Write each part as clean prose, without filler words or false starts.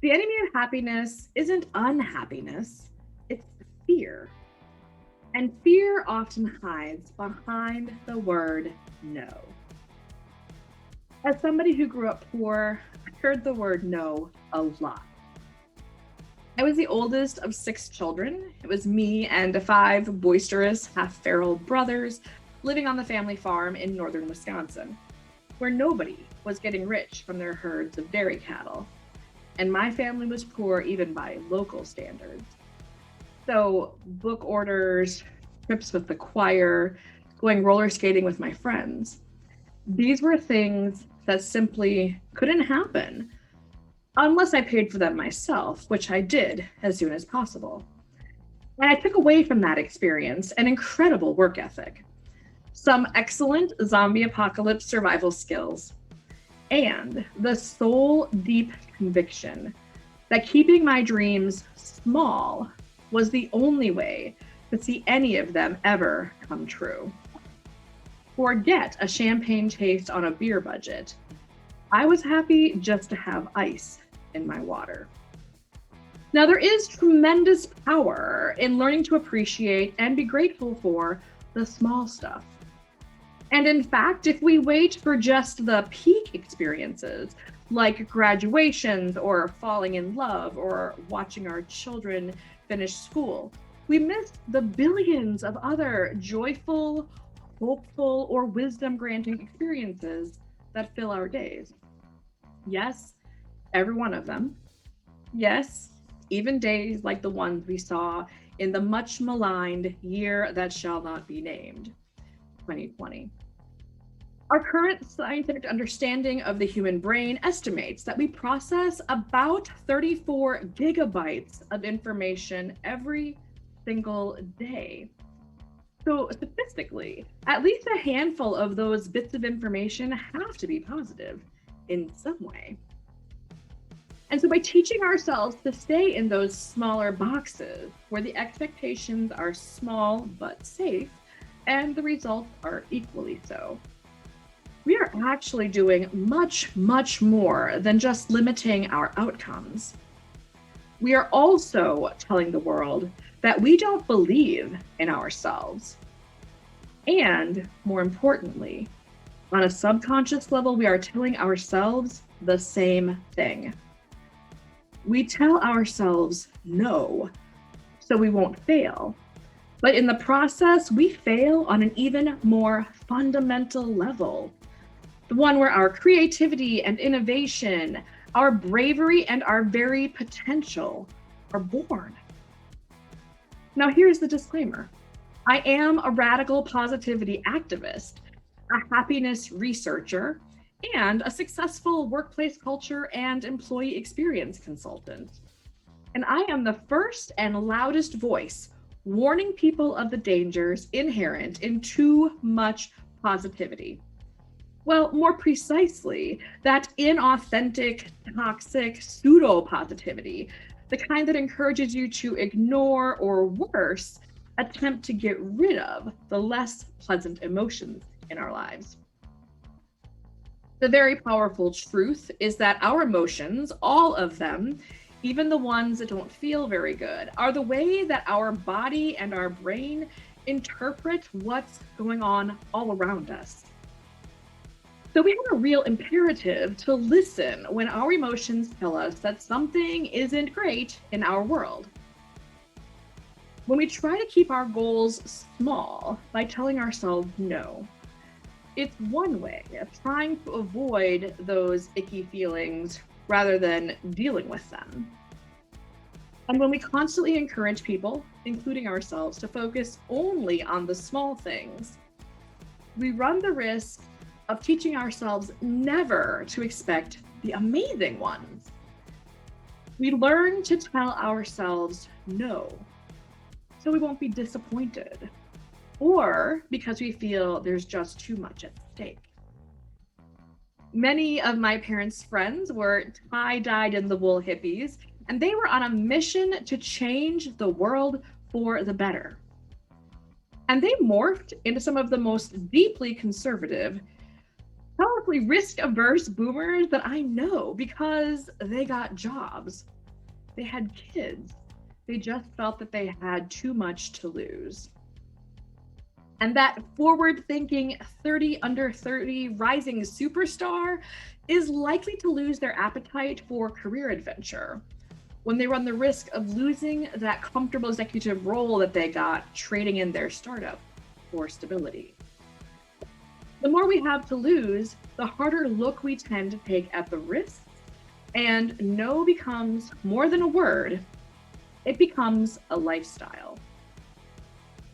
The enemy of happiness isn't unhappiness, it's fear. And fear often hides behind the word no. As somebody who grew up poor, I heard the word no a lot. I was the oldest of six children. It was me and five boisterous, half feral brothers living on the family farm in northern Wisconsin, where nobody was getting rich from their herds of dairy cattle. And my family was poor even by local standards. So, book orders, trips with the choir, going roller skating with my friends, these were things that simply couldn't happen unless I paid for them myself, which I did as soon as possible. And I took away from that experience an incredible work ethic, some excellent zombie apocalypse survival skills, and the soul deep conviction that keeping my dreams small was the only way to see any of them ever come true. Forget a champagne taste on a beer budget. I was happy just to have ice in my water. Now, there is tremendous power in learning to appreciate and be grateful for the small stuff. And in fact, if we wait for just the peak experiences, like graduations or falling in love or watching our children finish school, we miss the billions of other joyful, hopeful, or wisdom granting experiences that fill our days. Yes, every one of them. Yes, even days like the ones we saw in the much maligned year that shall not be named, 2020. Our current scientific understanding of the human brain estimates that we process about 34 gigabytes of information every single day. So statistically, at least a handful of those bits of information have to be positive in some way. And so by teaching ourselves to stay in those smaller boxes where the expectations are small but safe and the results are equally so, we are actually doing much, much more than just limiting our outcomes. We are also telling the world that we don't believe in ourselves. And more importantly, on a subconscious level, we are telling ourselves the same thing. We tell ourselves no, so we won't fail. But in the process, we fail on an even more fundamental level. The one where our creativity and innovation, our bravery and our very potential are born. Now, here's the disclaimer. I am a radical positivity activist, a happiness researcher, and a successful workplace culture and employee experience consultant. And I am the first and loudest voice warning people of the dangers inherent in too much positivity. Well, more precisely, that inauthentic, toxic pseudo-positivity, the kind that encourages you to ignore or worse, attempt to get rid of the less pleasant emotions in our lives. The very powerful truth is that our emotions, all of them, even the ones that don't feel very good, are the way that our body and our brain interpret what's going on all around us. So we have a real imperative to listen when our emotions tell us that something isn't great in our world. When we try to keep our goals small by telling ourselves no, it's one way of trying to avoid those icky feelings rather than dealing with them. And when we constantly encourage people, including ourselves, to focus only on the small things, we run the risk of teaching ourselves never to expect the amazing ones. We learn to tell ourselves no, so we won't be disappointed, or because we feel there's just too much at stake. Many of my parents' friends were tie-dyed in the wool hippies, and they were on a mission to change the world for the better. And they morphed into some of the most deeply conservative powerfully risk-averse boomers that I know because they got jobs, they had kids, they just felt that they had too much to lose. And that forward-thinking 30 under 30 rising superstar is likely to lose their appetite for career adventure when they run the risk of losing that comfortable executive role that they got trading in their startup for stability. The more we have to lose, the harder look we tend to take at the risks, and no becomes more than a word, it becomes a lifestyle.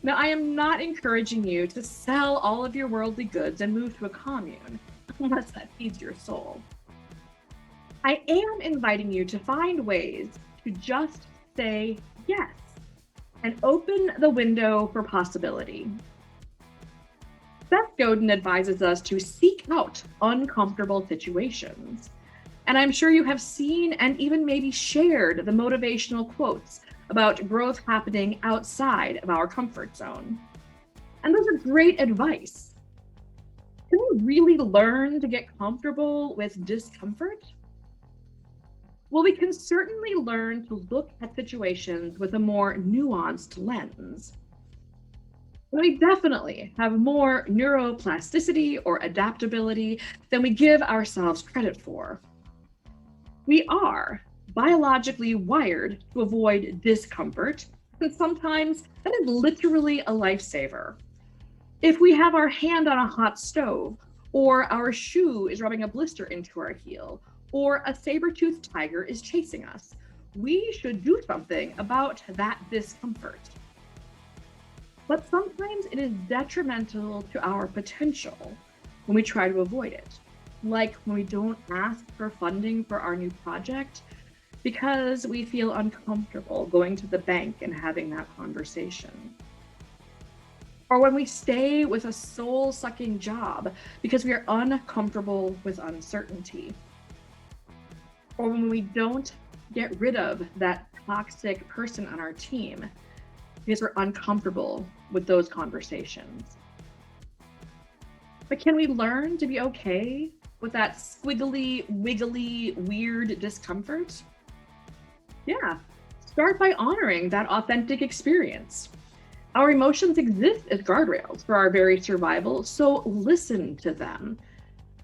Now, I am not encouraging you to sell all of your worldly goods and move to a commune, unless that feeds your soul. I am inviting you to find ways to just say yes and open the window for possibility. Seth Godin advises us to seek out uncomfortable situations. And I'm sure you have seen and even maybe shared the motivational quotes about growth happening outside of our comfort zone. And those are great advice. Can we really learn to get comfortable with discomfort? Well, we can certainly learn to look at situations with a more nuanced lens. We definitely have more neuroplasticity or adaptability than we give ourselves credit for. We are biologically wired to avoid discomfort, and sometimes that is literally a lifesaver. If we have our hand on a hot stove, or our shoe is rubbing a blister into our heel, or a saber-toothed tiger is chasing us, we should do something about that discomfort. But sometimes it is detrimental to our potential when we try to avoid it. Like when we don't ask for funding for our new project because we feel uncomfortable going to the bank and having that conversation. Or when we stay with a soul-sucking job because we are uncomfortable with uncertainty. Or when we don't get rid of that toxic person on our team because we're uncomfortable with those conversations. But can we learn to be okay with that squiggly, wiggly, weird discomfort? Yeah, start by honoring that authentic experience. Our emotions exist as guardrails for our very survival, so listen to them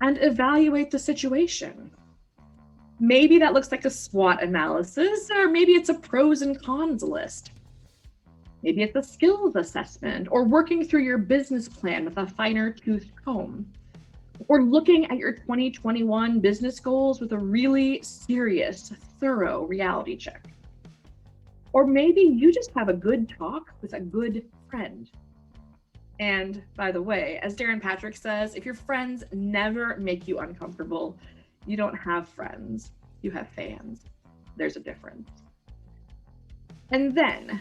and evaluate the situation. Maybe that looks like a SWOT analysis, or maybe it's a pros and cons list. Maybe it's a skills assessment, or working through your business plan with a finer toothed comb, or looking at your 2021 business goals with a really serious, thorough reality check. Or maybe you just have a good talk with a good friend. And by the way, as Darren Patrick says, if your friends never make you uncomfortable, you don't have friends, you have fans. There's a difference. And then,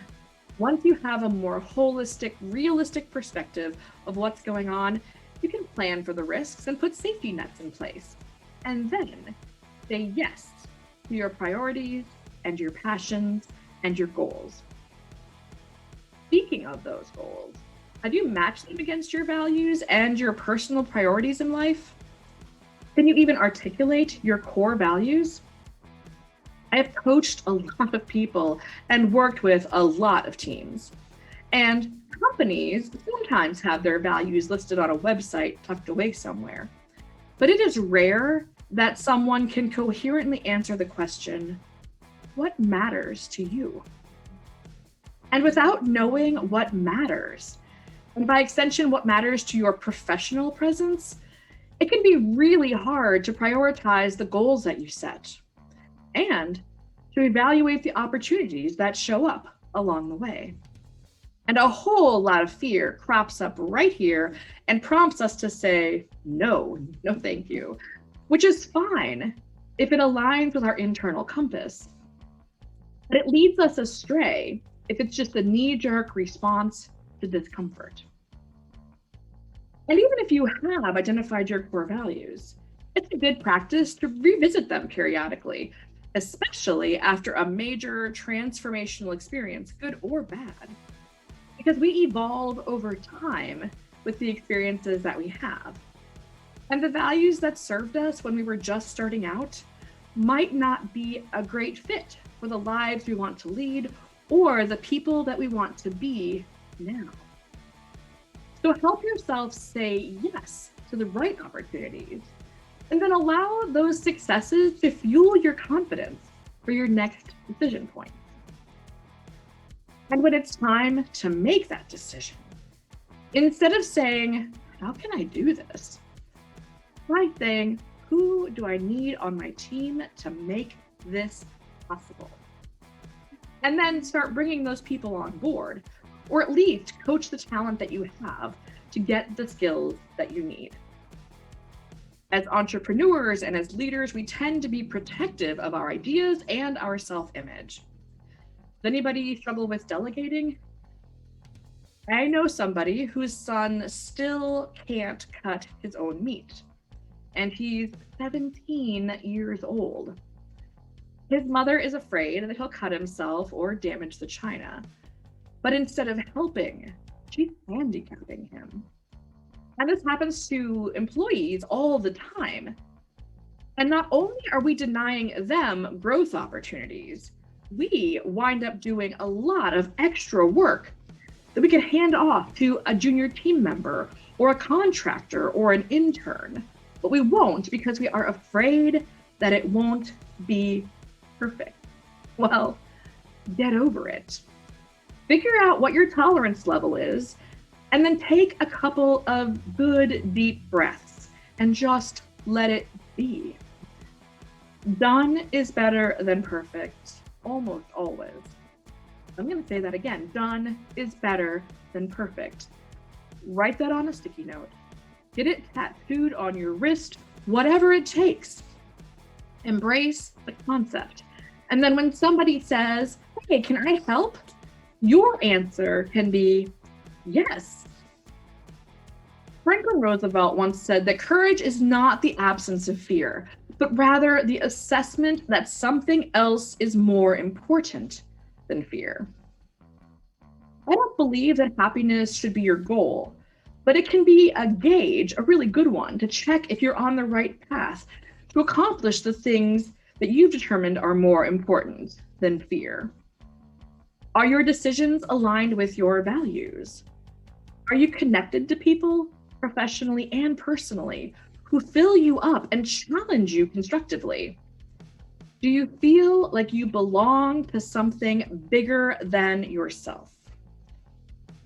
once you have a more holistic, realistic perspective of what's going on, you can plan for the risks and put safety nets in place. And then say yes to your priorities and your passions and your goals. Speaking of those goals, have you matched them against your values and your personal priorities in life? Can you even articulate your core values? I have coached a lot of people and worked with a lot of teams. And companies sometimes have their values listed on a website tucked away somewhere. But it is rare that someone can coherently answer the question, what matters to you? And without knowing what matters, and by extension, what matters to your professional presence, it can be really hard to prioritize the goals that you set and to evaluate the opportunities that show up along the way. And a whole lot of fear crops up right here and prompts us to say, no, no, thank you, which is fine if it aligns with our internal compass. But it leads us astray if it's just a knee-jerk response to discomfort. And even if you have identified your core values, it's a good practice to revisit them periodically, especially after a major transformational experience, good or bad, because we evolve over time with the experiences that we have. And the values that served us when we were just starting out might not be a great fit for the lives we want to lead or the people that we want to be now. So help yourself say yes to the right opportunities, and then allow those successes to fuel your confidence for your next decision point. And when it's time to make that decision, instead of saying, how can I do this? Try saying, who do I need on my team to make this possible? And then start bringing those people on board, or at least coach the talent that you have to get the skills that you need. As entrepreneurs and as leaders, we tend to be protective of our ideas and our self-image. Does anybody struggle with delegating? I know somebody whose son still can't cut his own meat, and he's 17 years old. His mother is afraid that he'll cut himself or damage the china, but instead of helping, she's handicapping him. And this happens to employees all the time. And not only are we denying them growth opportunities, we wind up doing a lot of extra work that we can hand off to a junior team member or a contractor or an intern, but we won't because we are afraid that it won't be perfect. Well, get over it. Figure out what your tolerance level is, and then take a couple of good deep breaths and just let it be. Done is better than perfect, almost always. I'm going to say that again. Done is better than perfect. Write that on a sticky note. Get it tattooed on your wrist, whatever it takes. Embrace the concept. And then when somebody says, hey, can I help? Your answer can be yes. Franklin Roosevelt once said that courage is not the absence of fear, but rather the assessment that something else is more important than fear. I don't believe that happiness should be your goal, but it can be a gauge, a really good one, to check if you're on the right path to accomplish the things that you've determined are more important than fear. Are your decisions aligned with your values? Are you connected to people, professionally and personally, who fill you up and challenge you constructively? Do you feel like you belong to something bigger than yourself?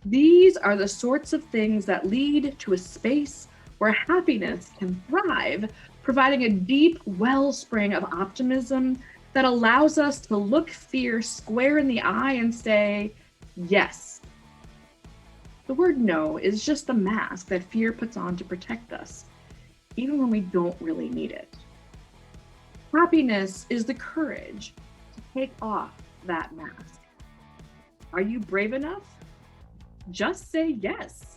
These are the sorts of things that lead to a space where happiness can thrive, providing a deep wellspring of optimism that allows us to look fear square in the eye and say, yes. The word no is just the mask that fear puts on to protect us, even when we don't really need it. Happiness is the courage to take off that mask. Are you brave enough? Just say yes.